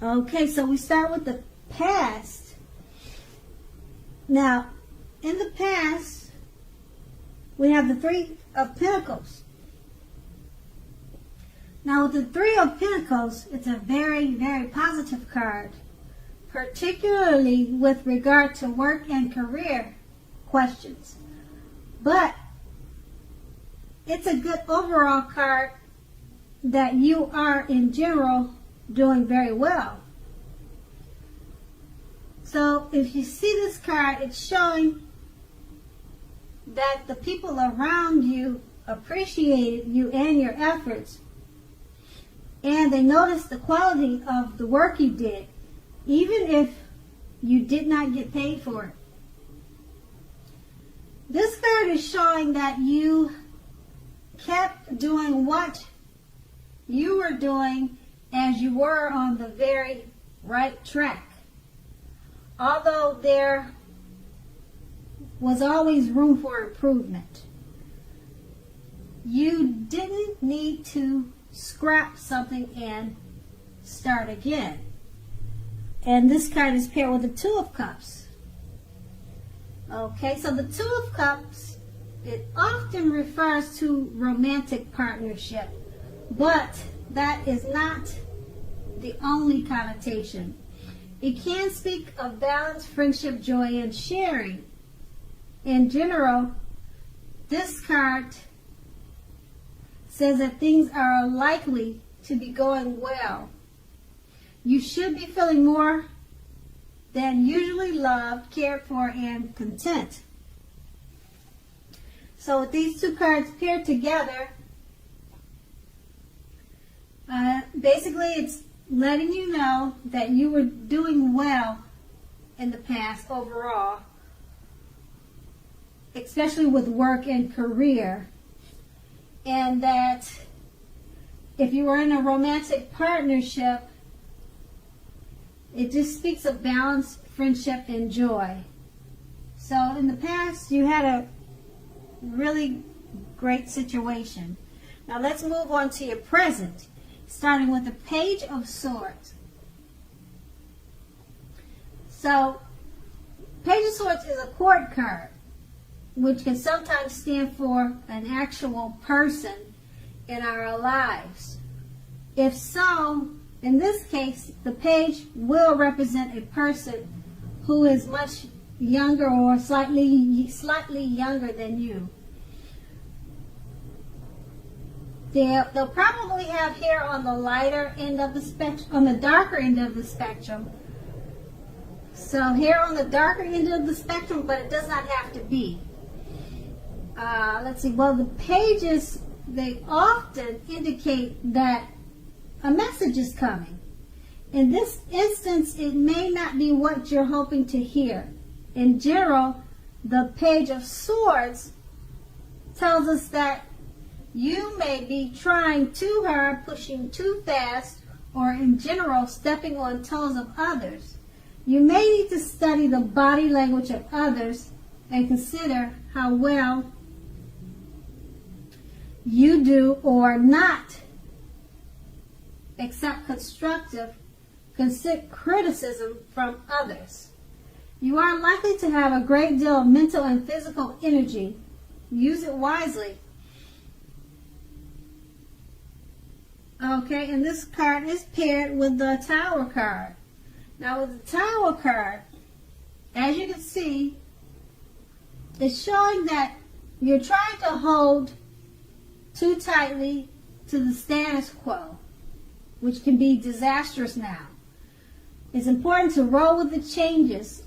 Okay, so we start with the past. Now, in the past, we have the Three of Pentacles. Now, with the Three of Pentacles, it's a very, very positive card, particularly with regard to work and career questions. But it's a good overall card that you are, in general, doing very well. So if you see this card, it's showing that the people around you appreciated you and your efforts, and they noticed the quality of the work you did, even if you did not get paid for it. This card is showing that you kept doing what you were doing as you were on the very right track. Although there was always room for improvement. You didn't need to scrap something and start again. And this card is paired with the Two of Cups. Okay, so the Two of Cups, it often refers to romantic partnership, but that is not the only connotation. It can speak of balance, friendship, joy, and sharing. In general, this card says that things are likely to be going well. You should be feeling more than usually loved, cared for, and content. So with these two cards paired together, basically it's letting you know that you were doing well in the past overall, especially with work and career, and that if you were in a romantic partnership, it just speaks of balance, friendship, and joy. So in the past, you had a really great situation. Now let's move on to your present, starting with the Page of Swords. So, Page of Swords is a court card, which can sometimes stand for an actual person in our lives. If so, in this case, the page will represent a person who is much younger or slightly younger than you. They'll probably have hair on the lighter end of the spectrum, on the darker end of the spectrum. So hair on the darker end of the spectrum, but it does not have to be. Let's see. Well, the pages, they often indicate that a message is coming. In this instance, it may not be what you're hoping to hear. In general, the Page of Swords tells us that you may be trying too hard, pushing too fast, or in general, stepping on toes of others. You may need to study the body language of others and consider how well you do or not accept constructive criticism from others. You are likely to have a great deal of mental and physical energy. Use it wisely. Okay, and this card is paired with the Tower card. Now with the Tower card, as you can see, it's showing that you're trying to hold too tightly to the status quo, which can be disastrous now. It's important to roll with the changes.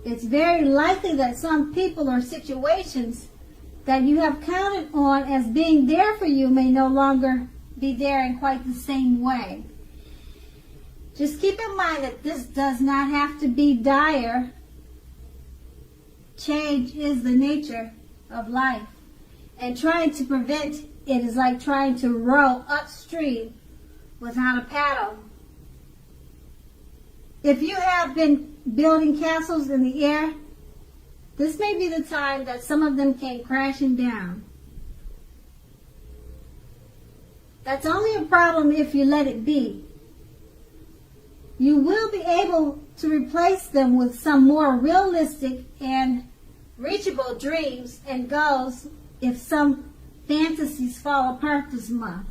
It's very likely that some people or situations that you have counted on as being there for you may no longer be there in quite the same way. Just keep in mind that this does not have to be dire. Change is the nature of life. And trying to prevent it is like trying to row upstream without a paddle. If you have been building castles in the air, this may be the time that some of them came crashing down. That's only a problem if you let it be. you will be able to replace them with some more realistic and reachable dreams and goals if some fantasies fall apart this month.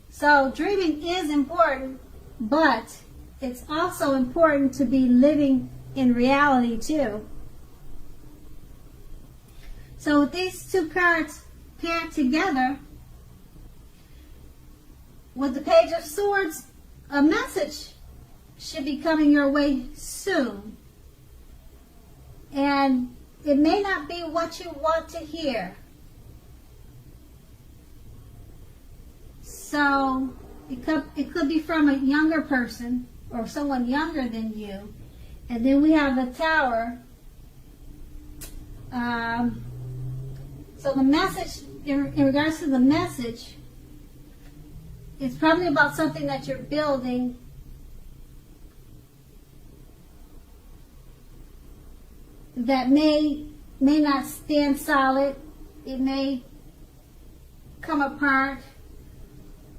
So dreaming is important, but it's also important to be living in reality too. So with these two cards paired together, with the Page of Swords, a message should be coming your way soon. And it may not be what you want to hear. So it could be from a younger person or someone younger than you. And then we have the Tower. So the message, in regards to the message, it's probably about something that you're building that may not stand solid. It may come apart,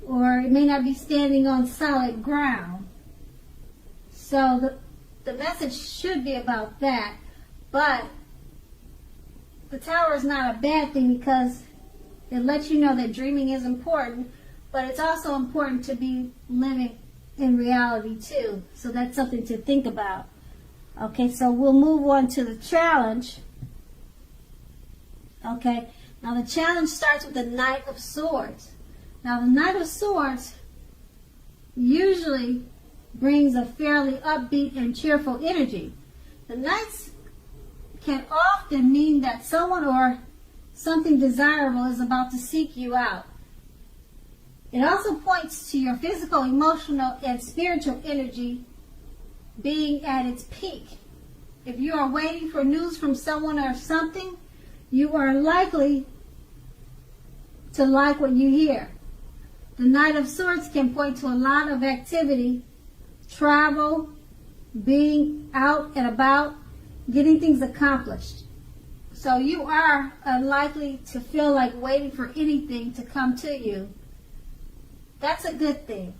or it may not be standing on solid ground. So the message should be about that. But the Tower is not a bad thing because it lets you know that dreaming is important, but it's also important to be living in reality too. So that's something to think about. Okay, so we'll move on to the challenge. Okay, now the challenge starts with the Knight of Swords. Now the Knight of Swords usually brings a fairly upbeat and cheerful energy. The Knights can often mean that someone or something desirable is about to seek you out. It also points to your physical, emotional, and spiritual energy being at its peak. If you are waiting for news from someone or something, you are likely to like what you hear. The Knight of Swords can point to a lot of activity, travel, being out and about, getting things accomplished. So you are unlikely to feel like waiting for anything to come to you. That's a good thing.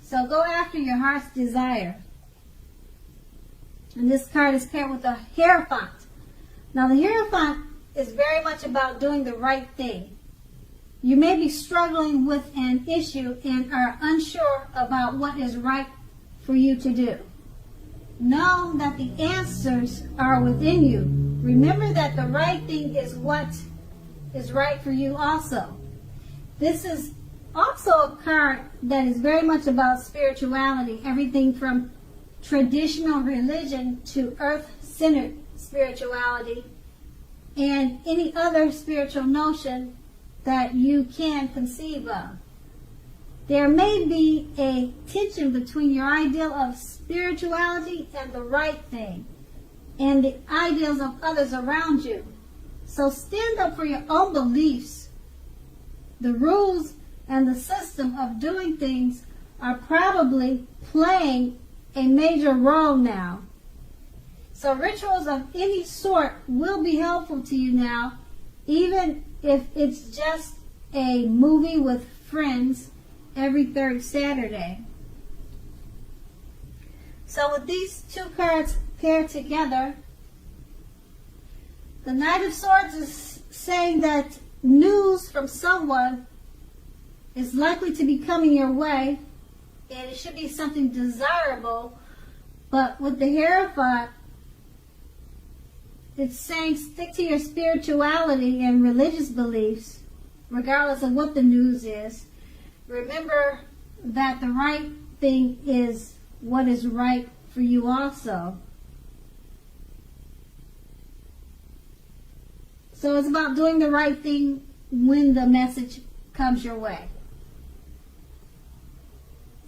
So go after your heart's desire. And this card is paired with the Hierophant. Now the Hierophant is very much about doing the right thing. You may be struggling with an issue and are unsure about what is right for you to do. Know that the answers are within you. Remember that the right thing is what is right for you also. This is also a card that is very much about spirituality, everything from traditional religion to earth-centered spirituality and any other spiritual notion that you can conceive of. There may be a tension between your ideal of spirituality and the right thing and the ideals of others around you. So stand up for your own beliefs. The rules and the system of doing things are probably playing a major role now. So rituals of any sort will be helpful to you now, even if it's just a movie with friends every third Saturday. So with these two cards paired together, the Knight of Swords is saying that news from someone is likely to be coming your way, and it should be something desirable. But with the Hierophant, it's saying stick to your spirituality and religious beliefs, regardless of what the news is. Remember that the right thing is what is right for you also. So it's about doing the right thing when the message comes your way.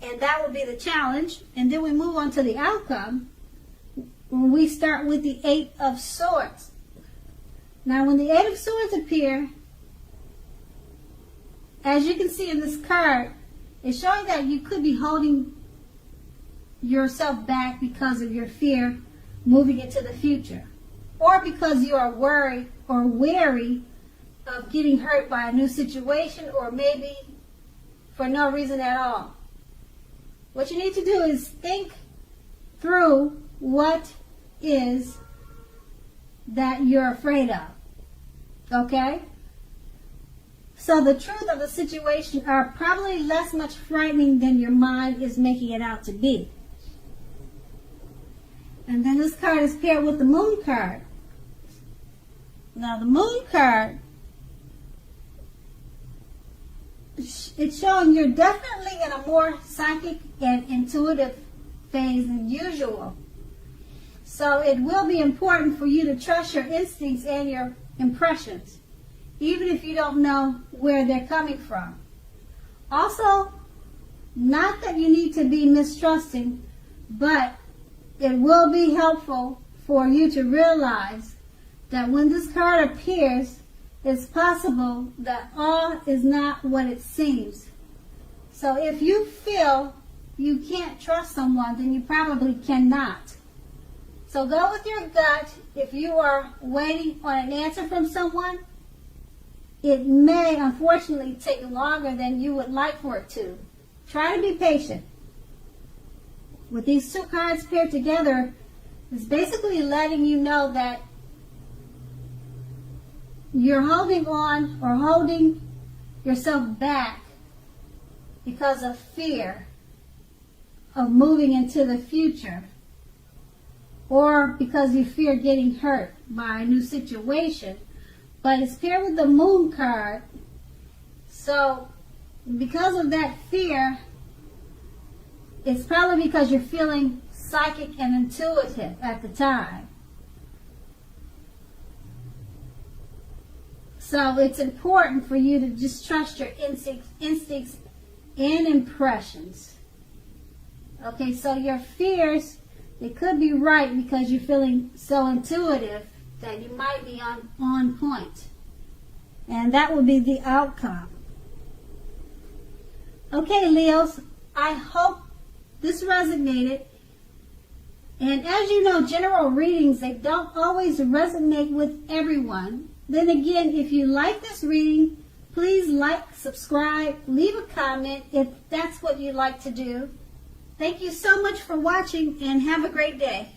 And that would be the challenge. And then we move on to the outcome. We start with the Eight of Swords. Now when the Eight of Swords appear, as you can see in this card, it's showing that you could be holding yourself back because of your fear moving into the future, or because you are worried or wary of getting hurt by a new situation, or maybe for no reason at all. What what you need to do is think through what is that you're afraid of. Okay? So the truth of the situation are probably less much frightening than your mind is making it out to be. And then this card is paired with the moon card. Now the moon card, it's showing you're definitely in a more psychic and intuitive phase than usual. So it will be important for you to trust your instincts and your impressions, even if you don't know where they're coming from. Also, not that you need to be mistrusting, but it will be helpful for you to realize that when this card appears, it's possible that all is not what it seems. So if you feel you can't trust someone, then you probably cannot. So go with your gut. If you are waiting on an answer from someone, it may unfortunately take longer than you would like for it to. Try to be patient. With these two cards paired together, it's basically letting you know that you're holding on or holding yourself back because of fear of moving into the future, or because you fear getting hurt by a new situation. But it's paired with the moon card, so because of that fear, it's probably because you're feeling psychic and intuitive at the time. So it's important for you to just trust your instincts and impressions. Okay, so your fears, they could be right because you're feeling so intuitive that you might be on point. And that will be the outcome. Okay, Leos, I hope this resonated. And as you know, general readings, they don't always resonate with everyone. Then again, if you like this reading, please like, subscribe, leave a comment if that's what you'd like to do. Thank you so much for watching and have a great day.